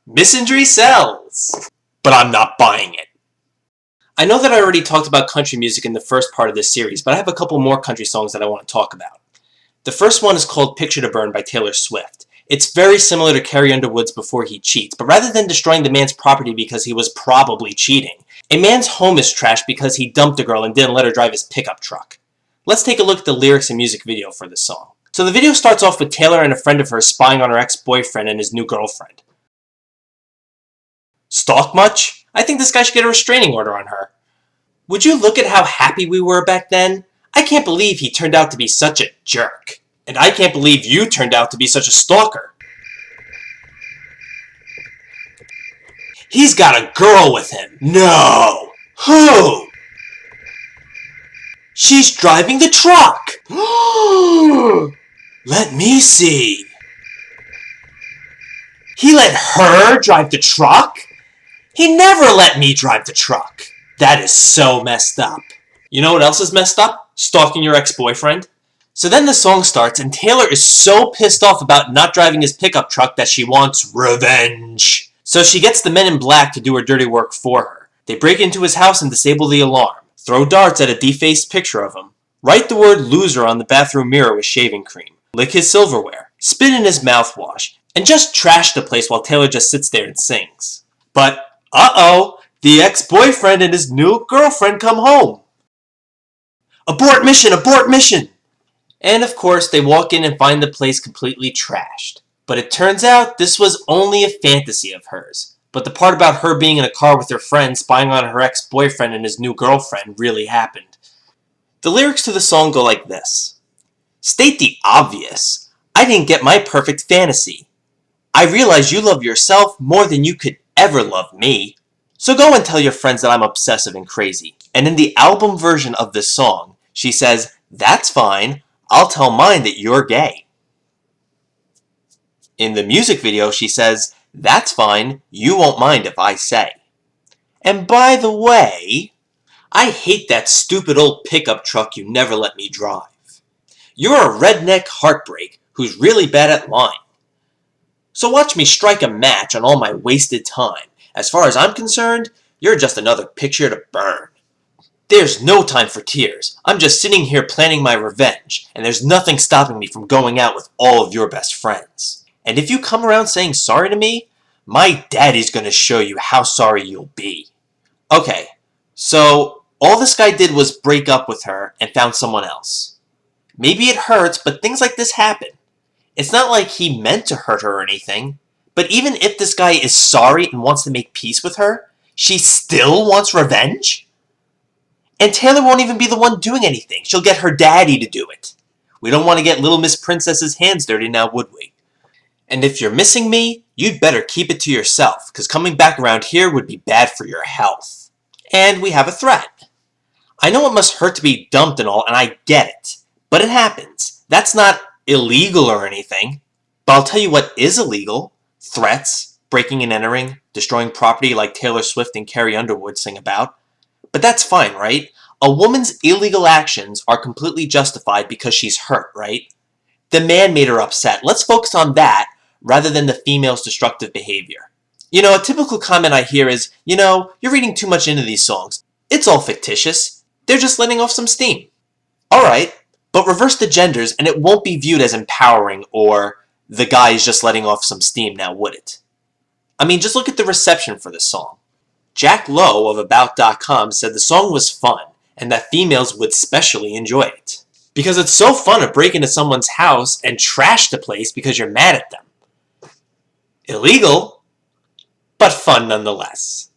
Misandric sells, but I'm not buying it. I know that I already talked about country music in the first part of this series, but I have a couple more country songs that I want to talk about. The first one is called Picture to Burn by Taylor Swift. It's very similar to Carrie Underwood's Before He Cheats, but rather than destroying the man's property because he was probably cheating, a man's home is trashed because he dumped a girl and didn't let her drive his pickup truck. Let's take a look at the lyrics and music video for this song. So the video starts off with Taylor and a friend of hers spying on her ex-boyfriend and his new girlfriend. Stalk much? I think this guy should get a restraining order on her. Would you look at how happy we were back then? I can't believe he turned out to be such a jerk. And I can't believe you turned out to be such a stalker. He's got a girl with him. No! Who? She's driving the truck! Let me see. He let her drive the truck? He never let me drive the truck. That is so messed up. You know what else is messed up? Stalking your ex-boyfriend. So then the song starts, and Taylor is so pissed off about not driving his pickup truck that she wants revenge. So she gets the men in black to do her dirty work for her. They break into his house and disable the alarm, throw darts at a defaced picture of him, write the word loser on the bathroom mirror with shaving cream, lick his silverware, spit in his mouthwash, and just trash the place while Taylor just sits there and sings. But uh-oh, the ex-boyfriend and his new girlfriend come home. Abort mission! Abort mission! And of course, they walk in and find the place completely trashed. But it turns out this was only a fantasy of hers. But the part about her being in a car with her friend spying on her ex-boyfriend and his new girlfriend really happened. The lyrics to the song go like this. State the obvious. I didn't get my perfect fantasy. I realize you love yourself more than you could ever love me. So go and tell your friends that I'm obsessive and crazy. And in the album version of this song, she says, that's fine, I'll tell mine that you're gay. In the music video, she says, that's fine, you won't mind if I say. And by the way, I hate that stupid old pickup truck you never let me drive. You're a redneck heartbreak who's really bad at lying. So watch me strike a match on all my wasted time. As far as I'm concerned, you're just another picture to burn. There's no time for tears. I'm just sitting here planning my revenge, and there's nothing stopping me from going out with all of your best friends. And if you come around saying sorry to me, my daddy's gonna show you how sorry you'll be. Okay, so all this guy did was break up with her and found someone else. Maybe it hurts, but things like this happen. It's not like he meant to hurt her or anything, but even if this guy is sorry and wants to make peace with her, she still wants revenge? And Taylor won't even be the one doing anything. She'll get her daddy to do it. We don't want to get Little Miss Princess's hands dirty now, would we? And if you're missing me, you'd better keep it to yourself, because coming back around here would be bad for your health. And we have a threat. I know it must hurt to be dumped and all, and I get it. But it happens. That's not illegal or anything. But I'll tell you what is illegal. Threats, breaking and entering, destroying property like Taylor Swift and Carrie Underwood sing about. But that's fine, right? A woman's illegal actions are completely justified because she's hurt, right? The man made her upset. Let's focus on that rather than the female's destructive behavior. You know, a typical comment I hear is, you know, you're reading too much into these songs. It's all fictitious. They're just letting off some steam. Alright, but reverse the genders and it won't be viewed as empowering or the guy is just letting off some steam now, would it? I mean, just look at the reception for this song. Jack Lowe of About.com said the song was fun and that females would specially enjoy it. Because it's so fun to break into someone's house and trash the place because you're mad at them. Illegal, but fun nonetheless.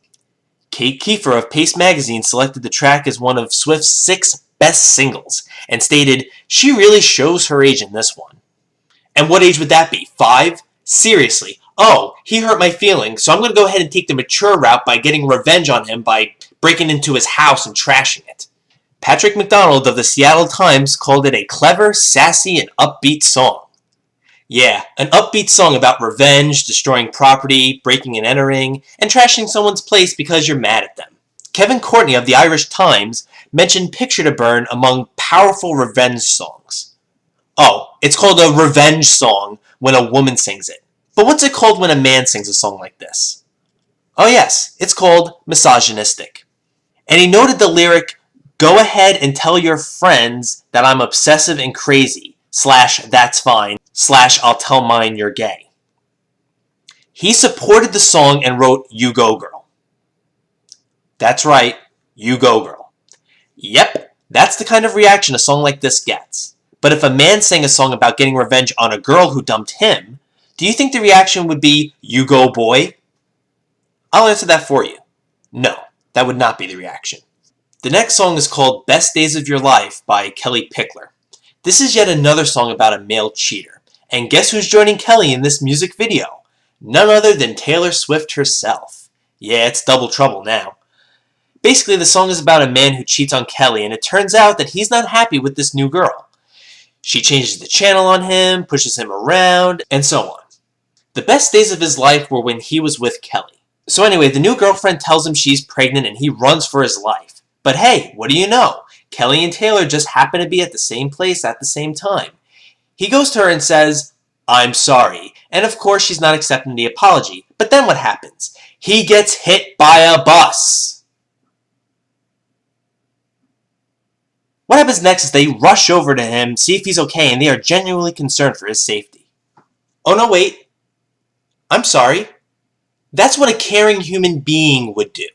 Kate Kiefer of Paste Magazine selected the track as one of Swift's 6 best singles and stated, she really shows her age in this one. And what age would that be? 5? Seriously. Oh, he hurt my feelings, so I'm going to go ahead and take the mature route by getting revenge on him by breaking into his house and trashing it. Patrick McDonald of the Seattle Times called it a clever, sassy, and upbeat song. Yeah, an upbeat song about revenge, destroying property, breaking and entering, and trashing someone's place because you're mad at them. Kevin Courtney of the Irish Times mentioned Picture to Burn among powerful revenge songs. Oh, it's called a revenge song when a woman sings it. But what's it called when a man sings a song like this? Oh yes, it's called misogynistic. And he noted the lyric, "Go ahead and tell your friends that I'm obsessive and crazy, / that's fine, / I'll tell mine you're gay." He supported the song and wrote, "You go girl." That's right, you go girl. Yep, that's the kind of reaction a song like this gets. But if a man sang a song about getting revenge on a girl who dumped him, do you think the reaction would be, "You go boy"? I'll answer that for you. No, that would not be the reaction. The next song is called "Best Days of Your Life" by Kellie Pickler. This is yet another song about a male cheater. And guess who's joining Kellie in this music video? None other than Taylor Swift herself. Yeah, it's double trouble now. Basically, the song is about a man who cheats on Kellie, and it turns out that he's not happy with this new girl. She changes the channel on him, pushes him around, and so on. The best days of his life were when he was with Kellie. So anyway, the new girlfriend tells him she's pregnant and he runs for his life. But hey, what do you know? Kellie and Taylor just happen to be at the same place at the same time. He goes to her and says, "I'm sorry." And of course she's not accepting the apology. But then what happens? He gets hit by a bus. What happens next is they rush over to him, see if he's okay, and they are genuinely concerned for his safety. Oh no, wait. I'm sorry. That's what a caring human being would do.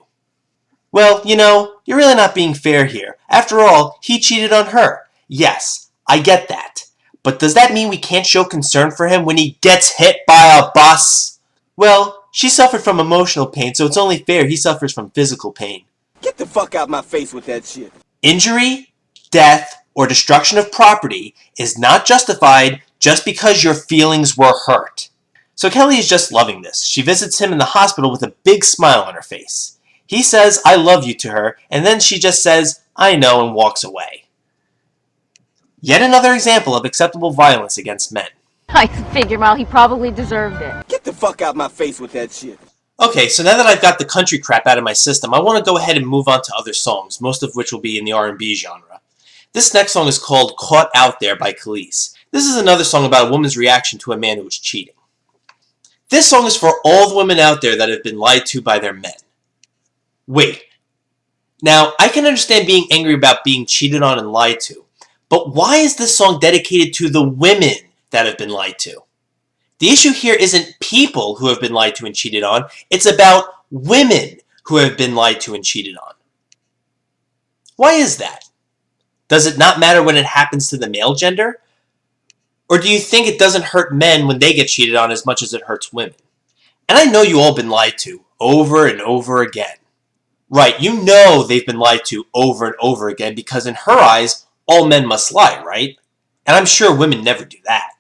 Well, you know, you're really not being fair here. After all, he cheated on her. Yes, I get that. But does that mean we can't show concern for him when he gets hit by a bus? Well, she suffered from emotional pain, so it's only fair he suffers from physical pain. Get the fuck out my face with that shit. Injury, death, or destruction of property is not justified just because your feelings were hurt. So Kellie is just loving this. She visits him in the hospital with a big smile on her face. He says, "I love you" to her, and then she just says, "I know," and walks away. Yet another example of acceptable violence against men. I figure, well, he probably deserved it. Get the fuck out my face with that shit. Okay, so now that I've got the country crap out of my system, I want to go ahead and move on to other songs, most of which will be in the R&B genre. This next song is called "Caught Out There" by Kelis. This is another song about a woman's reaction to a man who was cheating. This song is for all the women out there that have been lied to by their men. Wait. Now, I can understand being angry about being cheated on and lied to, but why is this song dedicated to the women that have been lied to? The issue here isn't people who have been lied to and cheated on, it's about women who have been lied to and cheated on. Why is that? Does it not matter when it happens to the male gender? Or do you think it doesn't hurt men when they get cheated on as much as it hurts women? And I know you all been lied to over and over again. Right, you know they've been lied to over and over again because in her eyes, all men must lie, right? And I'm sure women never do that.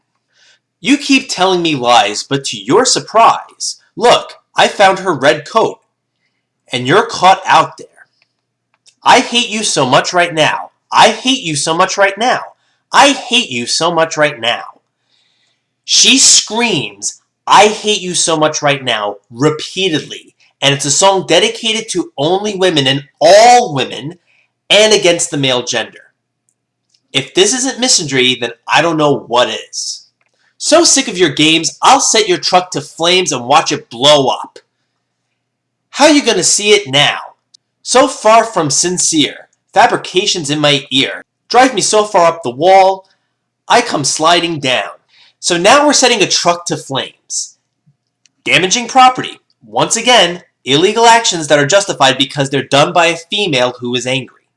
You keep telling me lies, but to your surprise, look, I found her red coat. And you're caught out there. I hate you so much right now. I hate you so much right now. I hate you so much right now. She screams, "I hate you so much right now," repeatedly. And it's a song dedicated to only women and all women and against the male gender. If this isn't misandry, then I don't know what is. So sick of your games, I'll set your truck to flames and watch it blow up. How you gonna see it now? So far from sincere, fabrications in my ear. Drive me so far up the wall, I come sliding down. So now we're setting a truck to flames. Damaging property. Once again, illegal actions that are justified because they're done by a female who is angry.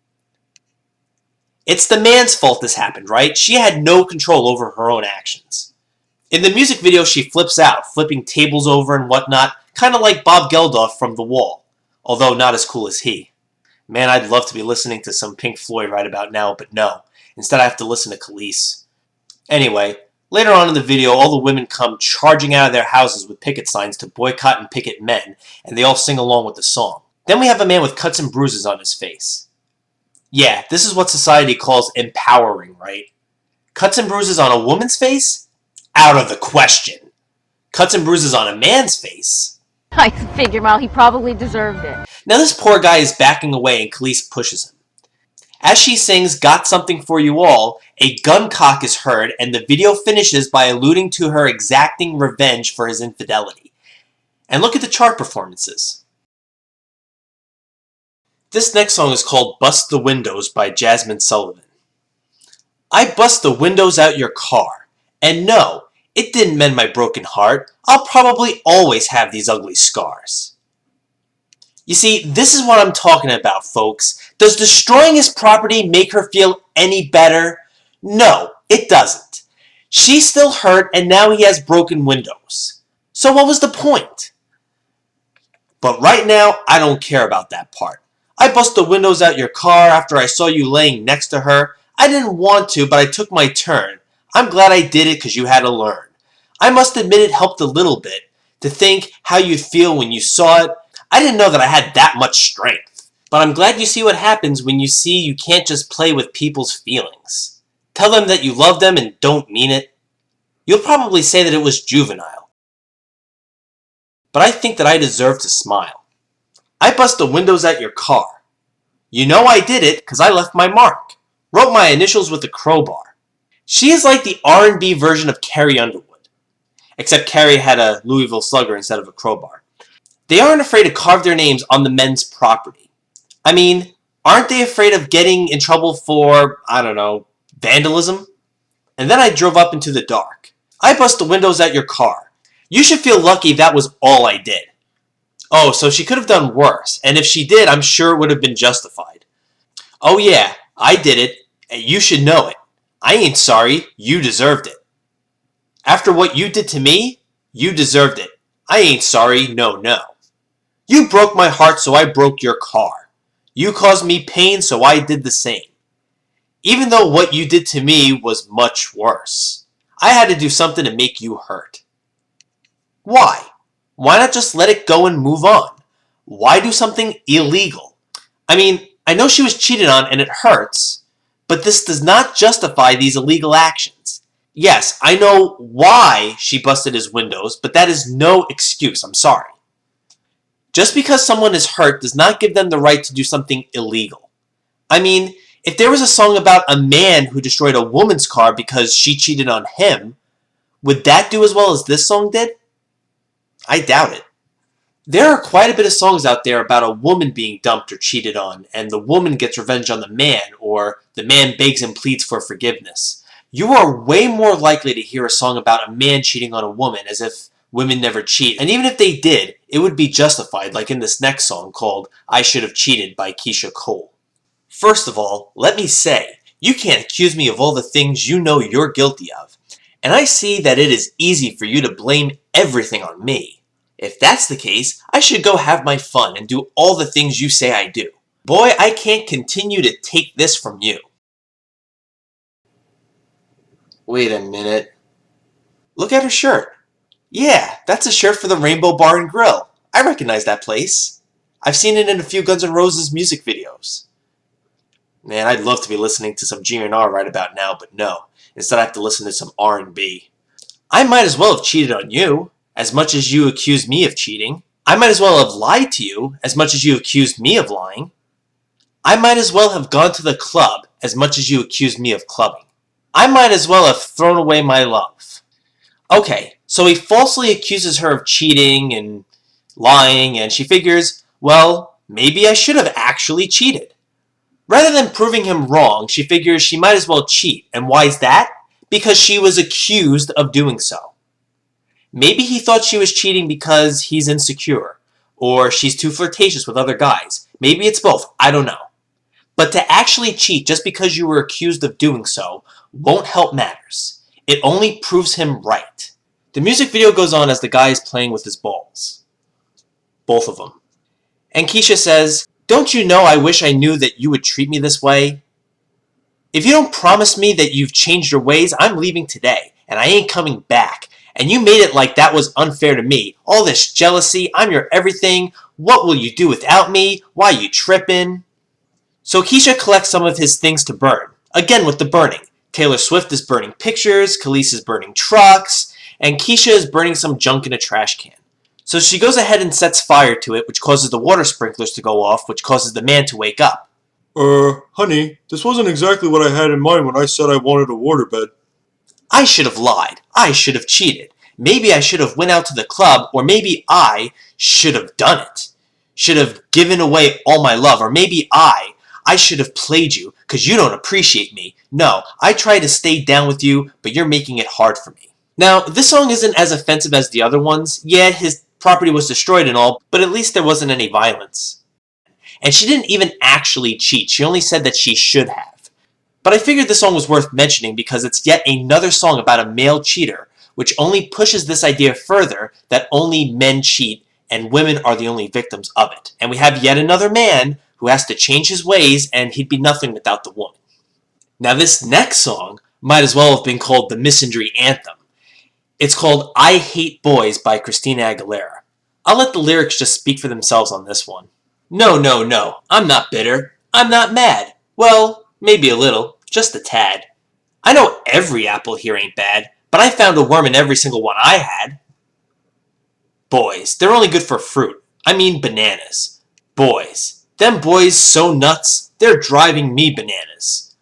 It's the man's fault this happened, right? She had no control over her own actions. In the music video, she flips out, flipping tables over and whatnot, kind of like Bob Geldof from The Wall, although not as cool as he. Man, I'd love to be listening to some Pink Floyd right about now, but no. Instead, I have to listen to Kelis. Anyway, later on in the video, all the women come charging out of their houses with picket signs to boycott and picket men, and they all sing along with the song. Then we have a man with cuts and bruises on his face. Yeah, this is what society calls empowering, right? Cuts and bruises on a woman's face? Out of the question. Cuts and bruises on a man's face? I figure, well, he probably deserved it. Now this poor guy is backing away and Kelis pushes him. As she sings "Got Something for You All," a gun cock is heard, and the video finishes by alluding to her exacting revenge for his infidelity. And look at the chart performances. This next song is called "Bust the Windows" by Jasmine Sullivan. I bust the windows out your car, and no, it didn't mend my broken heart. I'll probably always have these ugly scars. You see, this is what I'm talking about, folks. Does destroying his property make her feel any better? No, it doesn't. She's still hurt, and now he has broken windows. So what was the point? But right now, I don't care about that part. I bust the windows out your car after I saw you laying next to her. I didn't want to, but I took my turn. I'm glad I did it because you had to learn. I must admit it helped a little bit. To think how you'd feel when you saw it, I didn't know that I had that much strength. But I'm glad you see what happens when you see you can't just play with people's feelings. Tell them that you love them and don't mean it. You'll probably say that it was juvenile. But I think that I deserve to smile. I bust the windows at your car. You know I did it because I left my mark. Wrote my initials with a crowbar. She is like the R&B version of Carrie Underwood. Except Carrie had a Louisville Slugger instead of a crowbar. They aren't afraid to carve their names on the men's property. I mean, aren't they afraid of getting in trouble for, I don't know, vandalism? And then I drove up into the dark. I bust the windows at your car. You should feel lucky that was all I did. Oh, so she could have done worse, and if she did, I'm sure it would have been justified. Oh yeah, I did it, and you should know it. I ain't sorry, you deserved it. After what you did to me, you deserved it. I ain't sorry, no. You broke my heart, so I broke your car. You caused me pain, so I did the same. Even though what you did to me was much worse. I had to do something to make you hurt. Why? Why not just let it go and move on? Why do something illegal? I mean, I know she was cheated on and it hurts, but this does not justify these illegal actions. Yes, I know why she busted his windows, but that is no excuse, I'm sorry. Just because someone is hurt does not give them the right to do something illegal. I mean, if there was a song about a man who destroyed a woman's car because she cheated on him, would that do as well as this song did? I doubt it. There are quite a bit of songs out there about a woman being dumped or cheated on, and the woman gets revenge on the man, or the man begs and pleads for forgiveness. You are way more likely to hear a song about a man cheating on a woman as if women never cheat, and even if they did, it would be justified, like in this next song called "I Should Have Cheated" by Keyshia. First of all, let me say, you can't accuse me of all the things you know you're guilty of, and I see that it is easy for you to blame everything on me. If that's the case, I should go have my fun and do all the things you say I do. Boy, I can't continue to take this from you. Wait a minute. Look at her shirt. Yeah, that's a shirt for the Rainbow Bar and Grill. I recognize that place. I've seen it in a few Guns N' Roses music videos. Man, I'd love to be listening to some GNR right about now, but no. Instead I have to listen to some R&B. I might as well have cheated on you, as much as you accused me of cheating. I might as well have lied to you, as much as you accused me of lying. I might as well have gone to the club, as much as you accused me of clubbing. I might as well have thrown away my love. Okay, so he falsely accuses her of cheating and lying, and she figures, well, maybe I should have actually cheated. Rather than proving him wrong, she figures she might as well cheat. And why is that? Because she was accused of doing so. Maybe he thought she was cheating because he's insecure, or she's too flirtatious with other guys. Maybe it's both, I don't know. But to actually cheat just because you were accused of doing so won't help matters. It only proves him right. The music video goes on as the guy is playing with his balls. Both of them. And Keyshia says, "Don't you know I wish I knew that you would treat me this way? If you don't promise me that you've changed your ways, I'm leaving today, and I ain't coming back. And you made it like that was unfair to me. All this jealousy, I'm your everything. What will you do without me? Why you trippin'?" So Keyshia collects some of his things to burn. Again with the burning. Taylor Swift is burning pictures, Kelis is burning trucks, and Keyshia is burning some junk in a trash can. So she goes ahead and sets fire to it, which causes the water sprinklers to go off, which causes the man to wake up. Honey, this wasn't exactly what I had in mind when I said I wanted a waterbed. I should have lied. I should have cheated. Maybe I should have went out to the club, or maybe I should have done it. Should have given away all my love, or maybe I should have played you, because you don't appreciate me. No, I tried to stay down with you, but you're making it hard for me. Now, this song isn't as offensive as the other ones. Yeah, his property was destroyed and all, but at least there wasn't any violence. And she didn't even actually cheat. She only said that she should have. But I figured this song was worth mentioning because it's yet another song about a male cheater, which only pushes this idea further that only men cheat and women are the only victims of it. And we have yet another man who has to change his ways, and he'd be nothing without the woman. Now this next song might as well have been called the Misandric anthem. It's called I Hate Boys by Christina Aguilera. I'll let the lyrics just speak for themselves on this one. No, no, no, I'm not bitter. I'm not mad. Well, maybe a little, just a tad. I know every apple here ain't bad, but I found a worm in every single one I had. Boys, they're only good for fruit. I mean bananas. Boys, them boys so nuts, they're driving me bananas.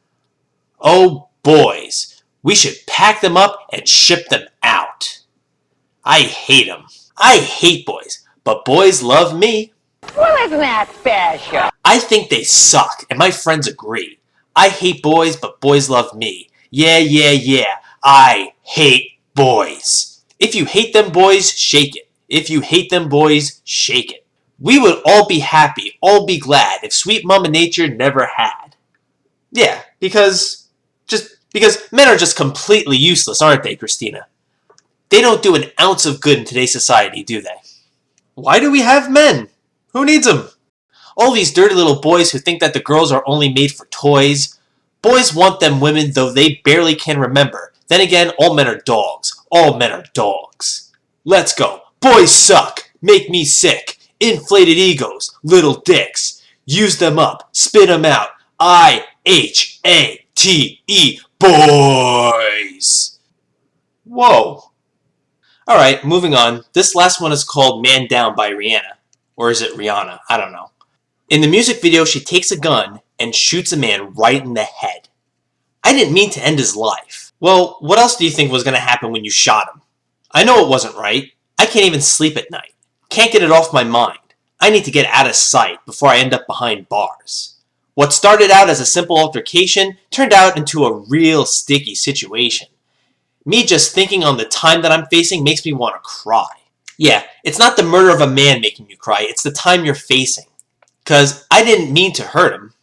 Oh, boys, we should pack them up and ship them out. I hate them. I hate boys, but boys love me. Well, isn't that special? I think they suck, and my friends agree. I hate boys, but boys love me. Yeah, yeah, yeah. I hate boys. If you hate them boys, shake it. If you hate them boys, shake it. We would all be happy, all be glad if sweet Mama Nature never had. Yeah, because men are just completely useless, aren't they, Christina? They don't do an ounce of good in today's society, do they? Why do we have men? Who needs them? All these dirty little boys who think that the girls are only made for toys. Boys want them women, though they barely can remember. Then again, all men are dogs. All men are dogs. Let's go. Boys suck. Make me sick. Inflated egos. Little dicks. Use them up. Spit them out. I-H-A-T-E. Boys. Whoa. Alright, moving on. This last one is called Man Down by Rihanna. Or is it Rihanna? I don't know. In the music video, she takes a gun and shoots a man right in the head. I didn't mean to end his life. Well, what else do you think was going to happen when you shot him? I know it wasn't right. I can't even sleep at night. Can't get it off my mind. I need to get out of sight before I end up behind bars. What started out as a simple altercation turned out into a real sticky situation. Me just thinking on the time that I'm facing makes me want to cry. Yeah, it's not the murder of a man making you cry, it's the time you're facing. Because I didn't mean to hurt him.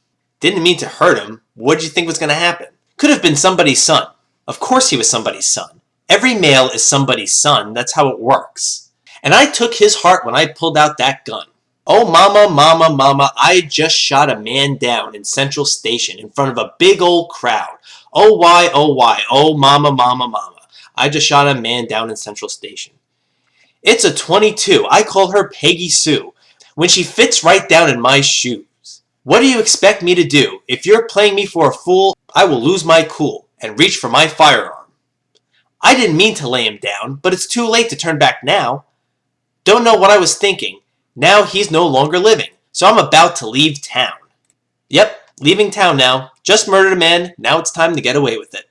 Didn't mean to hurt him. What did you think was going to happen? Could have been somebody's son. Of course he was somebody's son. Every male is somebody's son. That's how it works. And I took his heart when I pulled out that gun. Oh mama, mama, mama, I just shot a man down in Central Station in front of a big old crowd. Oh why, oh mama, mama, mama. I just shot a man down in Central Station. It's a 22. I call her Peggy Sue. When she fits right down in my shoes. What do you expect me to do? If you're playing me for a fool, I will lose my cool and reach for my firearm. I didn't mean to lay him down, but it's too late to turn back now. Don't know what I was thinking. Now he's no longer living, so I'm about to leave town. Yep, leaving town now. Just murdered a man, now it's time to get away with it.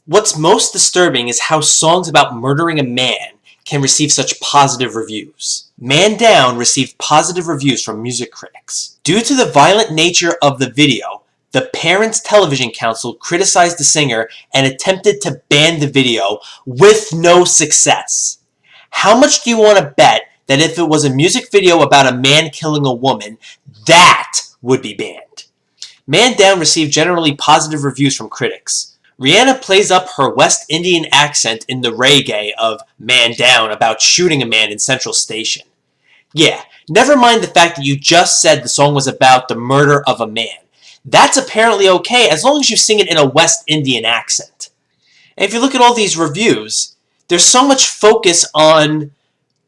What's most disturbing is how songs about murdering a man can receive such positive reviews. Man Down received positive reviews from music critics. Due to the violent nature of the video, the Parents Television Council criticized the singer and attempted to ban the video with no success. How much do you want to bet that if it was a music video about a man killing a woman, that would be banned? Man Down received generally positive reviews from critics. Rihanna plays up her West Indian accent in the reggae of Man Down about shooting a man in Central Station. Yeah, never mind the fact that you just said the song was about the murder of a man. That's apparently okay as long as you sing it in a West Indian accent. And if you look at all these reviews, there's so much focus on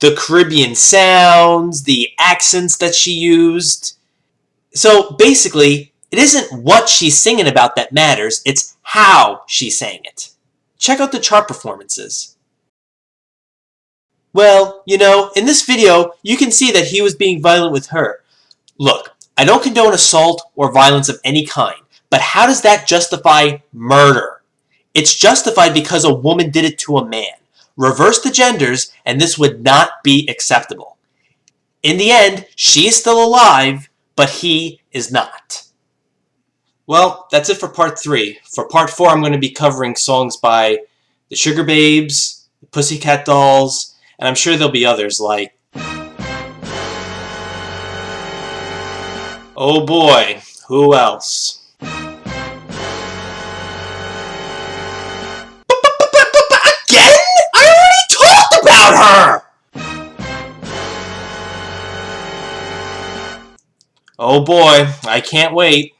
the Caribbean sounds, the accents that she used. So basically, it isn't what she's singing about that matters, it's how she sang it. Check out the chart performances. Well, you know, in this video, you can see that he was being violent with her. Look, I don't condone assault or violence of any kind, but how does that justify murder? It's justified because a woman did it to a man. Reverse the genders, and this would not be acceptable. In the end, she is still alive, but he is not. Well, that's it for part 3. For part 4, I'm going to be covering songs by the Sugar Babes, the Pussycat Dolls, and I'm sure there'll be others like... Oh boy, who else? Again? I already talked about her! Oh boy, I can't wait.